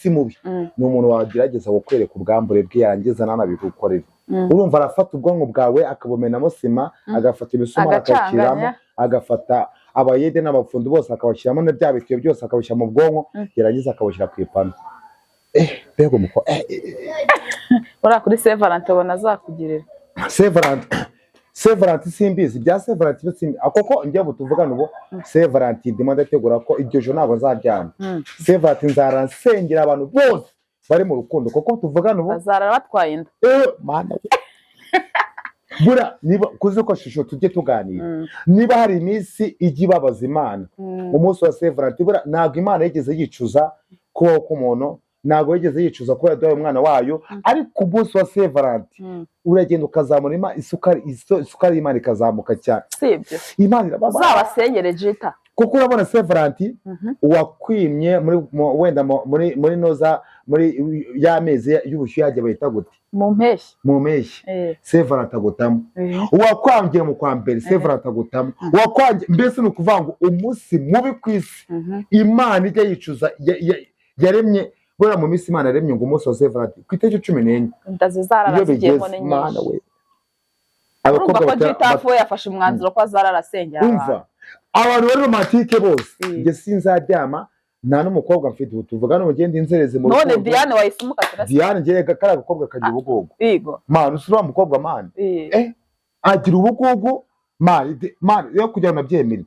umunsi mubi ni umuntu wagerageza gukwereka ubwambure bwe yarangiza nanabigukorera urumva arafata ubwonko bwawe akabumenamo sima agafata ibisumari akakiramo agafata abayede n'abafundi bose akabashyiramo na bya bitiyo byose akabishyira mu bwonko yarangiza akabushyira ku ipanu bego muko ura kuri Saint Valentin ubona azakugirira Saint Valentin simbizi bya Saint Valentin simbi akoko ngiye butuvugana ubu Saint Valentin ndimo ndategura ko iryo jo ntabwo nzaryama Saint Valentin nzaransengera abantu bose bari mu rukundo koko tuvugana ubu bazara batwaye inda mana bura niba kuzi ko shusho tujye tuganira niba hari iminsi ijya ibabaza Imana umunsi wa Saint Valentin bura ntabwo Imana yigeze yicuza ko umuntu ntabwo yigeze yicuza ko yaduhaye umwana wayo ariko umunsi wa Saint Valentin uragenda ukazamura isukari y'Imana ikazamuka cyane sibyo Imana irababa uzabasengere jita kuko urabona Saint Valentin wakwimye wenda muri noza muri y'amezi y'ubushyuhe yagiye bahita gute mu mpeshyi Saint Valentin agutamo wakwangiye mu kwa mbere Saint Valentin agutamo wakwangiye mbese ni ukuvuga ngo umunsi mubi ku isi Imana ijya yicuza yaremye bora mu minsi Imana yaremye ngo umunsi wa Saint Valentin ku itariki 14 ndazizararasigiyemo ne nyinshi urumva ko Gitafu yafashe umwanzuro ko azararasengera umva abantu bari romantike bose nge sinzaryama nta n'umukobwa mfite tuvugana ugenda inzereze mu none Diane wayisumuka Diane ngiye kara agakobwa kagira ubugugu yego mana usura umukobwa mana agira ubugugu mana yo kugira ngo nabyemere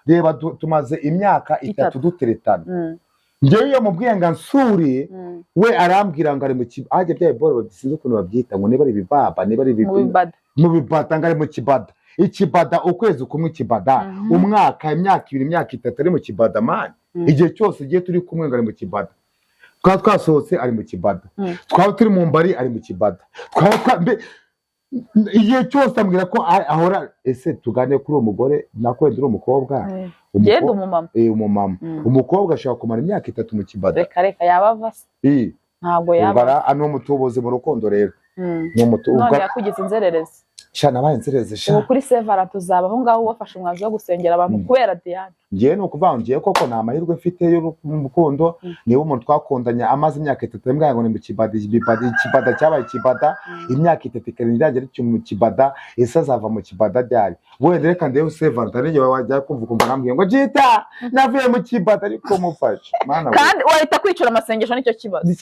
reba tumaze imyaka 3 duteretana ngewe iyo mubwiye ngo ansuri we arambwira ngo ari mu ajya bya boro babisinze ukuntu babyita ngo niba ari bibaba niba ari mu bibata ngari mu kibada ikibada ukwezi kumwe ikibada umwaka imyaka 2 imyaka 3 ari mu kibada man igihe cyose giye turi kumwe ngari mu kibada twasohotse ari mu kibada twaba turi mu mbari ari mu kibada igihe cyose ambwira ko ahora ese tugane kuri uwo mugore nakwenda uri umukobwa genda umumama umumama umukobwa ashaka kumara imyaka 3 mu kibada reka yabava se ntabwo yaba ano mutuboze mu rukundo rero none yakugize inzererezi shana bayinzereze sha kuri Saint Valentin tuzabaho ngaho wafashe umwanzuro wo gusengera abantu kubera Diane ngiye no kuvangiye koko nta mahirwe mfite y'urukundo niba umuntu twakundanya amaze imyaka 3 mbwa ngo ni mu kibada cyabaye kibada imyaka 3 ikari yagera mu kibada ese azava mu kibada byari wenda reka ndewe Saint Valentin ngiye wajya kumva nambwiye ngo jita navuye mu kibada ariko mufashe mana kandi wahita kwicira amasengesho nicyo kibazo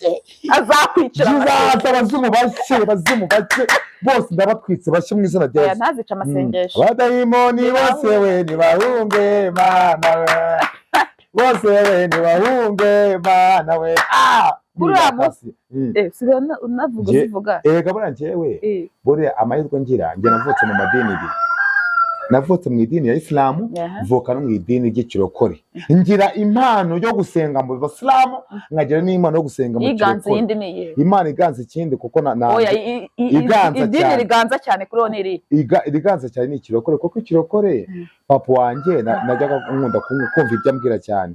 azakwicira abazimu bake bose ndabatwitse bashe mu izina rya Yesu ntazica amasengesho abadayimoni bose we nibahunge mana we bose we nibahunge mana we kuramusi sibona unavuga zivuga gabura njyewe bore amahirwe ngira nge navutse mu madini ibiri navutse mu idini ya Islamu mvuka no mu idini ry'ikirokore ngira impano yo gusenga mu Islamu nkagira n'impano yo gusenga mu iganze yindi niye Imana iganze ikindi kuko oya idini riganza cyane kuri oneri riganze cyane ni ikirokore kuko ikirokore papa wanje najyaga nkunda kumva ibyo ambwira cyane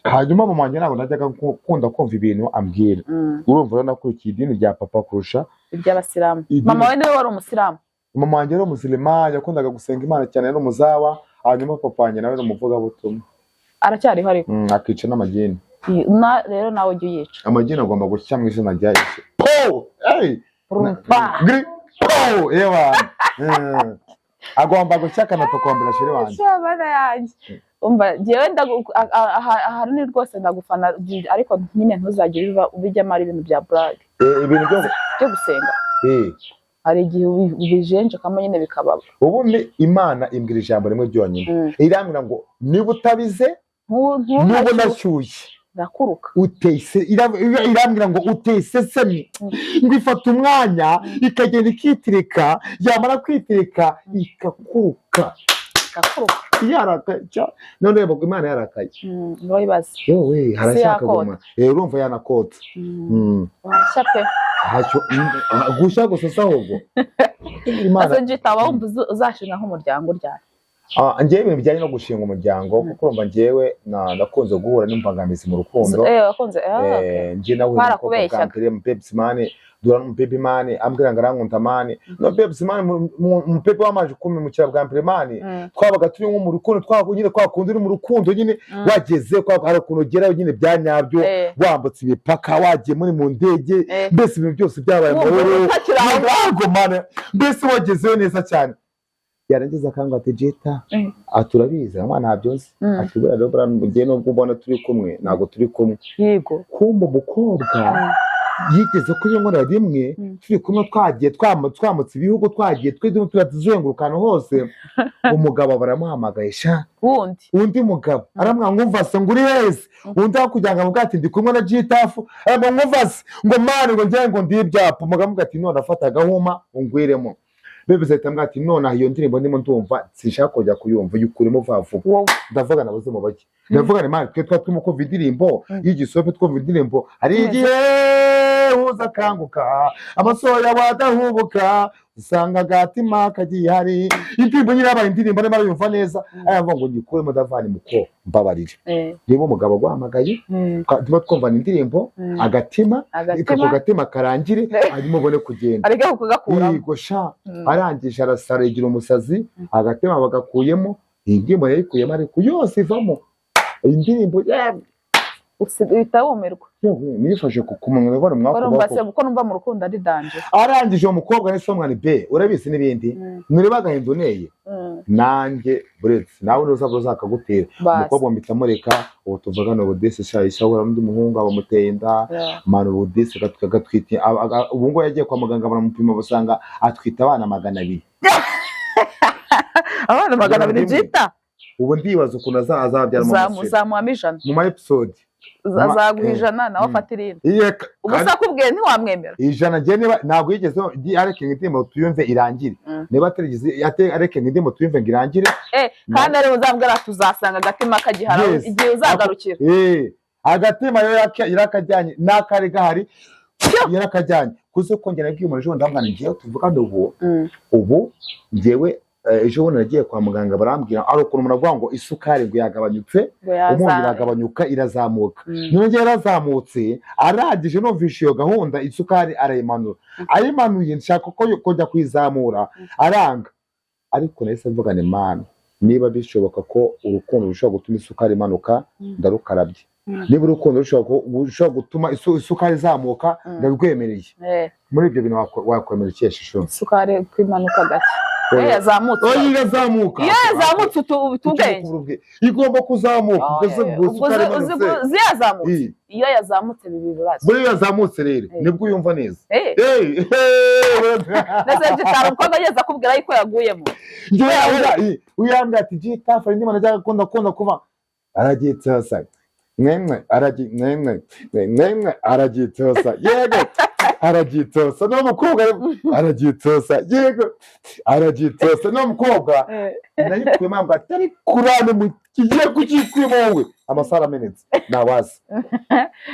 hanyuma mama wanje ntabwo najyaga nkunda kumva ibintu ambwira urumva rero nakurikiye idini rya papa kurusha iby'abasilamu mama we niwe wari umusilamu mama wanje ari umusilima yakundaga gusenga Imana cyane no muzawa hanyuma papa wanje nawe n'umuvuga butumwa aracyariho ariko akica n'amagini rero nawe ujye uyica amagini agomba gushya mu izina rya Yesu ewa agomba gushya kanatokombera shiri wanje umva jewe ahanini rwose ndagufana ariko nyine ntuzagire ubijyamo ari ibintu bya brag ibintu byo gusenga hari igihe ubijenje kama nyine bikababa ubundi Imana imbwira ijambo rimwe ryonyine irambwira ngo niba utabize nubo nashyushye rakuruka utese irambwira ngo utese semi ngo ifata umwanya ikagenda ikitirika yamara kwitirika ikakuruka yarakaye none reba Imana yarakaye ngo ibaze yewe harashaka guma urumva yanakotse washape hacho gusha gusa ahubwo Imana azojita wumva uzashinga nk'umuryango ryari njyewe ibintu bijyanye no gushinga umuryango kuko urumva njyewe nakunze guhura n'imbogamizi mu rukundo njye nahuye n'umukobwa bwa mbere mu Pepsi Man dura mu Baby Man ambwira ngo arankunda man no Pepsi Man mu Pepe wamaje kumimukira bwa mbere man twabaga turi nko mu rukundo nyine twakundi uri mu rukundo nyine wageze kwa hari ukuntu ugerayo nyine byanyabyo wambutse imipaka wagiye muri mu ndege mbese ibintu byose byabaye mu man mbese wagezeyo neza cyane yarageze akanga ati Jeta aturabiza mwana ntabyoze atubura rero ngiye no kubona turi kumwe nago turi kumwe yego kumba umukobwa yigeze kuyongora rimwe turi kumwe twagiye twamutse ibihugu twagiye turazengurukana hose umugabo baramuhamagaye sha undi mugabo aramwumva se nguri hese undi akujyanga mu bwati ndi kumwe na Jitafu aramwumva se ngo mani ngo ngiye ngo ndi ibyapa umugabo ati none afata gahuma ungwiremo bebe zahita ati none iyo ndirimbo ndimo ndumva sinshaka kujya kuyumva yukurimo vavuga ndavuga nabuze mu bake ndavuga ni mani twe twatwimo ko indirimbo y'igisope twumva indirimbo hari igihe uza kanguka amasoya wadahubuka usanga gatima kagiye hari indirimbo nyine yabaye indirimbo n'imara yumva neza ayavuga ngo ngikuremo davani muko mbabarire niba umugabo guhamagaye tuba twumva indirimbo agatima gatima karangire hanyuma ubone kugenda ariko kugakura yego sha arangije arasaragira umusazi agatima bagakuyemo indirimbo yayikuyemo ariko yose ivamo indirimbo uhita wumirwa nifashe kukumenya bari mwakubako kuko numva mu rukundo ari danje arangije umukobwa ni somwana be urabizi n'ibindi muri bagahindoneye nanjye buretse nawe uzakagutera umukobwa mbitamureka ubu tuvugana ubudese shayishahura n'undi muhungu abamuteye inda manu ubudese gatwite ubu ngo yagiye kwa muganga baramupima basanga atwita abana 200 abana 200 Jita ubu ndibaza ukuntu azabyara mu zamuhama ijana mu episode azaguha ijana nawe afatira indi ubusa kubwiye ntiwamwemera ijana njye niba ntabwo yigeze areke indirimbo tuyumve irangire niba atarigeze areke indirimbo tuyumve ngo irangire kandi ari uzambwira tuzasanga agatima kagihara igihe uzagarukira agatima yarakajyanye n'akari gahari yarakajyanye kuze kongera bw'iyo umuntu ejo ndamwana ngiye tuvugane ubu njyewe ejo bundi nagiye kwa muganga barambwira ari ukuntu muravuga ngo isukari ngo yagabanyutse umuntu iragabanyuka irazamuka none yarazamutse aragije numvisha iyo gahunda isukari arayimanura ayimanuye nshaka ko kujya kwizamura aranga ariko nahise mvugane mana niba bishoboka ko urukundo rushobora gutuma isukari imanuka ndarukarabye niba urukundo rushobora gutuma isukari izamuka ndarwemereye muri ibyo bintu wakwemera ikiyeshishuro isukari kwimanuka gake yazamutse yazamutse ubwenge igomba kuzamuka ziyazamutse iyo yazamutse bibi bibazo buri yazamutse rero nibwo uyumva neza neze Jita umukobwa yeza kubwira yuko yaguyemo uyambwira ati Jita fa ndimo najya gukunda kuba aragitse hasa mwemwe aragitosa yego aragitosa no mukobwa aragitosa yego aragitosa no mukobwa nayikuye mpamvu atari kurane mu kigiye kukikwimo wowe amasara amenetse nawazi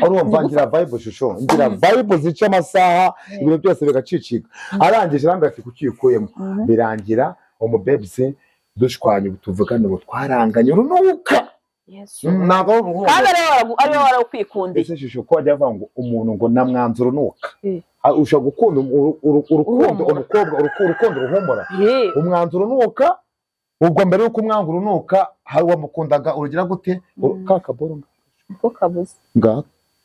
urumva ngira vibe shusho ngira vibe zica amasaha ibintu byose bigacicika arangije rambye ati kukikuyemo birangira umubebse dushwanye tuvugane ngo twaranganye urunuka kandi ariwe warakwikundira ese shusho ko ajya avuga ngo umuntu ngo namwanzuro nuka ushaka gukunda urukundo umukobwa urukundo ruhumura umwanzuro nuka ubwo mbere yuko umwanguro nuka hari wamukundaga urugira gute kakaboro ko kabuze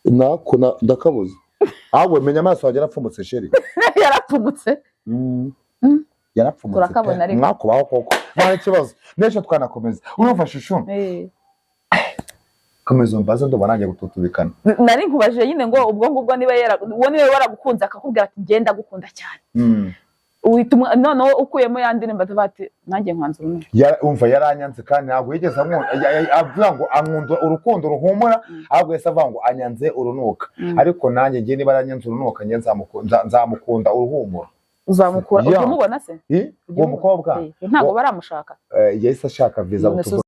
nako ndakabuze ahubwo menya amaso wagira apfumutse sheri yarapfumutse yarapfumutse turakabona ariko mwakubaho koko nta kibazo n'ejo twanakomeza urumva shusho komeza umbaza ndobana nanjye gututubikana nari nkubajije nyine ngo ubwo ngubwo niba waragukunze akakubwira ati ngenda gukunda cyane uhituma noneho ukuyemo yandi nimba bati nanjye nkwanzura umva yaranyanze kandi ntabwo yigeze avuga ngo ankunda urukundo ruhumura ahubwo yese avuga ngo anyanze urunuka ariko nanjye ngiye niba aranyanze urunuka ngiye nzamukunda uruhumura uzamukura utumubona se uwo mukobwa ntabwo baramushaka yahise ashaka viza